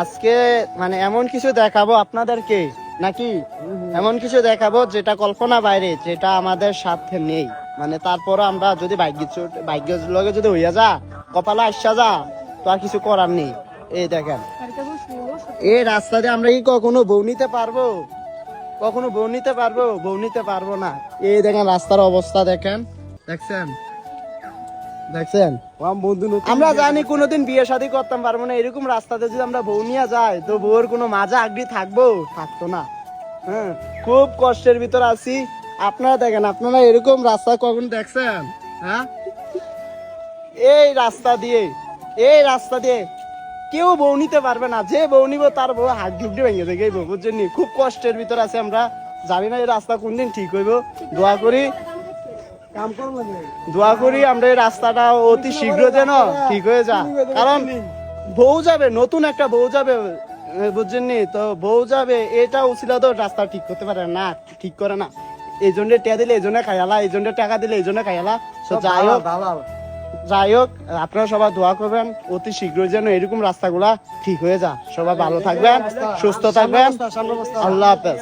আজকে মানে এমন কিছু দেখাবো আপনাদেরকে, নাকি এমন কিছু দেখাবো যেটা কল্পনা বাইরে, যেটা আমাদের সাথে নেই। মানে তারপরও আমরা যদি ভাগ্য লগে যদি হইয়া যা, কপালে আসা যা, তো আর কিছু করার নেই। এই দেখেন, এই রাস্তা দিয়ে আমরা কি কখনো বউ নিতে পারবো? কখনো বউ নিতে পারবো? বউ নিতে পারবো না। এই দেখেন রাস্তার অবস্থা, দেখেন, দেখছেন দেখছেন আমরা জানি কোনোদিন বিয়ে শাদী করতাম পারবো না, এরকম রাস্তাতে যদি আমরা বউ নিয়ে যাই তো বউর কোনো মাজা আগড়ি থাকবো? থাকতো না। হ্যাঁ, খুব কষ্টের ভিতর আছি। আপনারা দেখেন, আপনারা এরকম রাস্তা কখন দেখছেন? হ্যাঁ, এই রাস্তা দিয়ে, এই রাস্তা দিয়ে কেউ বউ নিতে পারবে না। যে বউ নিব তার বউ হাত ঢুকতে ভেঙে দেবে, এই বউ বুঝছেন। খুব কষ্টের ভিতর আছে আমরা, জানি না এই রাস্তা কোনদিন ঠিক হইব। দোয়া করি, দোয়া করি আমরা এই রাস্তাটা অতি শীঘ্র যেন ঠিক হয়ে যা। কারণ বউ যাবে, নতুন একটা বউ যাবে, বুঝছেন নি? তো বউ যাবে, এটা উচিত তো রাস্তা ঠিক করতে পারে না, ঠিক করে না। এই জন্য টাকা দিলে এই জন্য খাইয়ালা, এই জন্য টাকা দিলে এই জন্য খাইয়ালা। তো যাই হোক, আপনারা সবাই দোয়া করবেন অতি শীঘ্র যেন এরকম রাস্তাগুলা ঠিক হয়ে যা। সবাই ভালো থাকবেন, সুস্থ থাকবেন। আল্লাহ হাফেজ।